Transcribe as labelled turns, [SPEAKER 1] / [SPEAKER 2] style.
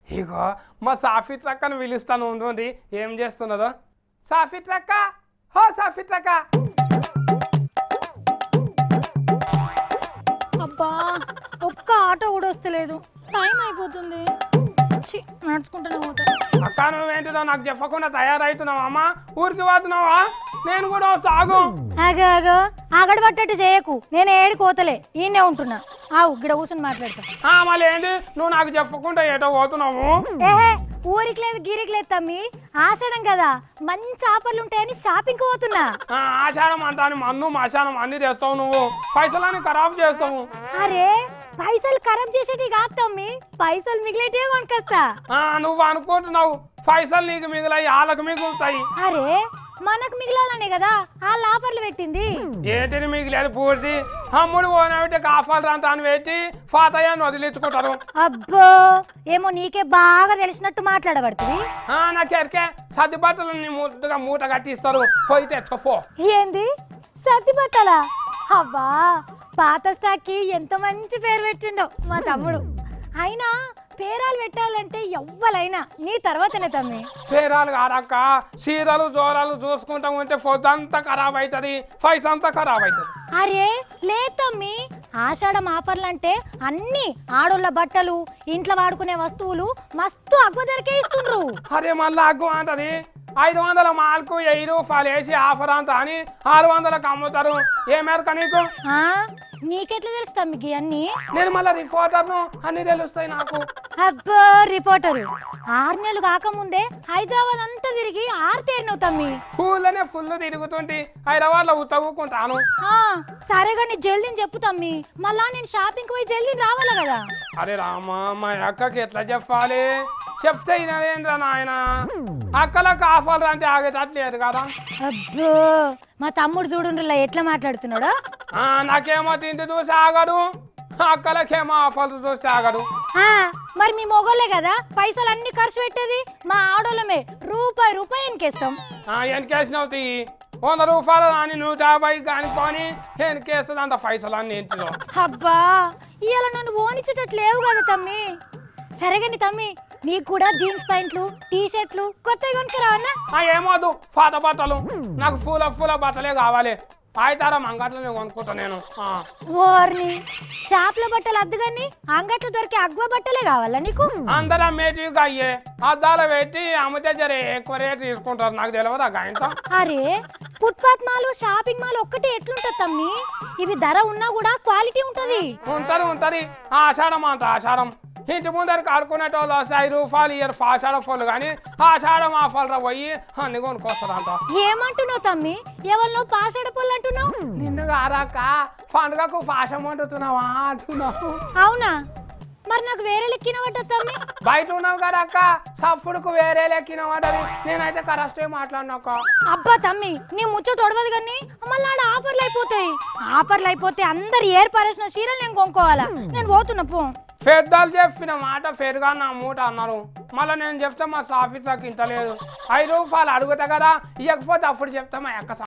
[SPEAKER 1] ఇగో మా సాఫిట్రక్కను పిలుస్తాను ఉంటుంది ఏం చేస్తున్నదో. సాఫిట్రక్క, హో సాఫిట్రక్క.
[SPEAKER 2] అబ్బా ఒక్క ఆటో కూడా వస్తలేదు, టైం అయిపోతుంది. నడుచుకుంటూనే పోతా.
[SPEAKER 1] అక్క నువ్వేంటిదో నాకు చెప్పకుండా తయారవుతున్నావా అమ్మా? ఊరికి పోతున్నావా? నేను కూడా సాగు.
[SPEAKER 2] ఆగో ఆగో ఆగడ పట్టట్టు చేయకు, నేను ఏడి కోతలే ఈయనే ఉంటున్నా. ఆవు గిడ కూర్చొని మాట్లాడతా.
[SPEAKER 1] మళ్ళీ ఏంటి నువ్వు నాకు చెప్పకుండా ఏటో పోతున్నావు?
[SPEAKER 2] ఏహే ఊరికి లేదు గిరికి లేదు తమ్మి, ఆషాఢం కదా మంచి ఆఫర్లు ఉంటాయని షాపింగ్ పోతున్నా.
[SPEAKER 1] ఆషాఢం అంతా మన్ను మశానం అన్ని తెస్తావు నువ్వు, పైసలని ఖరాబ్ చేస్తావు.
[SPEAKER 2] అరే పైసలు ఖరాబ్ చేసేటి కాదు తమ్మి, పైసలు మిగిలేటే కొనుకొస్తా.
[SPEAKER 1] నువ్వు అనుకుంటున్నావు పైసలు నీకు మిగిలాయి వాళ్ళకు మిగులుతాయి.
[SPEAKER 2] అరే మనకు మిగిలాలనే కదా వాళ్ళ ఆఫర్లు పెట్టింది.
[SPEAKER 1] ఏంటిది మిగిలేదు పూర్తి అమ్ముడు పోనబెట్టి కాఫాలు అంతా అని పెట్టి ఫాతయ్యాన్ని వదిలించుకుంటారు.
[SPEAKER 2] అబ్బో ఏమో నీకే బాగా తెలిసినట్టు మాట్లాడబడుతుంది.
[SPEAKER 1] నాకెరికే సర్ది బట్టలు ముద్దుగా మూట కట్టిస్తారు, పోయి తెచ్చుకోపో.
[SPEAKER 2] ఏంది సర్ది బట్టలా? అబ్బా పాత స్టాక్ కి ఎంత మంచి పేరు పెట్టిండో మా తమ్ముడు. అయినా పేరాలు పెట్టాలంటే ఎవ్వలైనా నీ తర్వాతనే తమ్మి.
[SPEAKER 1] పేరాలు కాదక్క, చీరలు జోరాలు చూసుకుంటా ఉంటే పొద్దంతా ఖరాబ్ అవుతుంది, పైస అంతా ఖరాబ్ అవుతుంది.
[SPEAKER 2] అరే లే తమ్మి, ఆషాఢం ఆఫర్లు అంటే అన్ని ఆడోళ్ళ బట్టలు ఇంట్లో వాడుకునే వస్తువులు మస్తు అగ్గు ధరకే ఇస్తుండ్రు.
[SPEAKER 1] అరే మళ్ళీ అగ్గు అంటది 500 మాల్కు 1000 రూపాయలు వేసి ఆఫర్ అంతా అని 600కు అమ్ముతారు. ఏ మేరకు నీకు?
[SPEAKER 2] నీకెట్లా తెలుసు తమ్మికి అన్ని?
[SPEAKER 1] నేను మళ్ళీ రిపోర్టర్ను, అన్ని తెలుస్తాయి నాకు.
[SPEAKER 2] అబ్బో రిపోర్టరు 6 నెలలు కాకముందే హైదరాబాద్ అంతా తిరిగి ఆర్తేరినవు తమ్మి.
[SPEAKER 1] ఊళ్ళోనే ఫుల్ తిరుగుతుంటే హైదరాబాద్ లో తవ్వుకుంటాను.
[SPEAKER 2] సరే కానీ జల్దీ చెప్పు తమ్మి, మళ్ళా నేను షాపింగ్ పోయి జల్దీ రావాలా కదా.
[SPEAKER 1] అరే రామా మా అక్కకి ఎట్లా చెప్పాలి, చెప్తే ఇదేంద్ర నాయన, అక్కలకు ఆఫర్లు అంటే ఆగేటట్లేదు కదా.
[SPEAKER 2] అబ్బో మా తమ్ముడు చూడుండ్రులా ఎట్లా మాట్లాడుతున్నాడు.
[SPEAKER 1] నాకేమో తిండి చూసి ఆగడు, అక్కలకేమో ఆఫర్లు చూసి ఆగడు.
[SPEAKER 2] మరి మీ మొగోళ్ళే కదా పైసలు అన్ని ఖర్చు పెట్టేది, మా ఆడోళ్ళమే రూపాయి వెనకేస్తాం.
[SPEAKER 1] వెనకేసినావు తీ 100 రూపాయలు కానీ 150 కానిపోని వెనకేస్తుంది అంత పైసలు అన్ని ఇంటిలో.
[SPEAKER 2] అబ్బా ఇవాళ నన్ను ఓనిచ్చేటట్లు లేవు కదా తమ్మి. సరేగాని తమ్మి నీకు కూడా జీన్స్ ప్యాంట్లు టీ షర్ట్లు కొత్తగా కొనుక్కురావన్నా?
[SPEAKER 1] ఏమోదు పాత బట్టలు, నాకు పూల బట్టలే కావాలి. ఆయితారా అంగట్లో కొనుక్కుంటా నేను.
[SPEAKER 2] ఓర్ని షాప్ లో బట్టలు అద్దుగాని అంగట్లో దొరికే అగ్వ బట్టలే కావాలా నీకు?
[SPEAKER 1] అందరూ అమ్మేటివిగా అయ్యే అద్దాలు పెట్టి అమ్మితే జరే ఎక్కువ రేటు తీసుకుంటారు, నాకు తెలియదా గాయంతో.
[SPEAKER 2] అరే ఫుట్పాత్ మాల్ షాపింగ్ మాల్ ఒక్కటే ఎట్లుంటది తమ్మి, ఇవి ధర ఉన్నా కూడా క్వాలిటీ ఉంటది.
[SPEAKER 1] ఉంటది ఆషాఢం అంట ఆషాఢం, ఇంటి ముందరికి ఆడుకునేటోళ్ళు 5 రూపాయలు ఇయర్ ఆషాఢ ఫోన్లు కానీ ఆషాఢం ఆఫర్లు పోయి అన్ని కొనుక్కొస్తారంట.
[SPEAKER 2] ఏమంటున్నావు తమ్మి, ఎవరినో పాషాఢ పొల్లు అంటున్నావు?
[SPEAKER 1] నిన్ను కారాక పండుగకు పాషం వండుతున్నావా అంటున్నావు.
[SPEAKER 2] అవునా మరి నాకు వేరే లెక్కిన పడ్డది తమ్మి.
[SPEAKER 1] బయట ఉన్నావు కదా అక్క, సప్పుడుకు వేరే లెక్కిన పడ్డది, నేనైతే కరెక్టే మాట్లాడినాక.
[SPEAKER 2] అబ్బా తమ్మి నీ ముచ్చట ఒడవదు కానీ మళ్ళీ ఆడ ఆఫర్లు అయిపోతాయి. ఆఫర్లు అయిపోతే అందరు ఏర్పరేసిన చీరలు నేను కొనుక్కోవాలా. నేను పోతున్నా పో.
[SPEAKER 1] పెద్దలు చెప్పిన మాట పెరుగా నా మూట అన్నారు, మళ్ళీ నేను చెప్తే మా సాఫీట్లకు ఇంటలేదు. 5 రూపాయలు అడుగుతా కదా, ఇవ్వకపోతే అప్పుడు చెప్తా మా అక్క.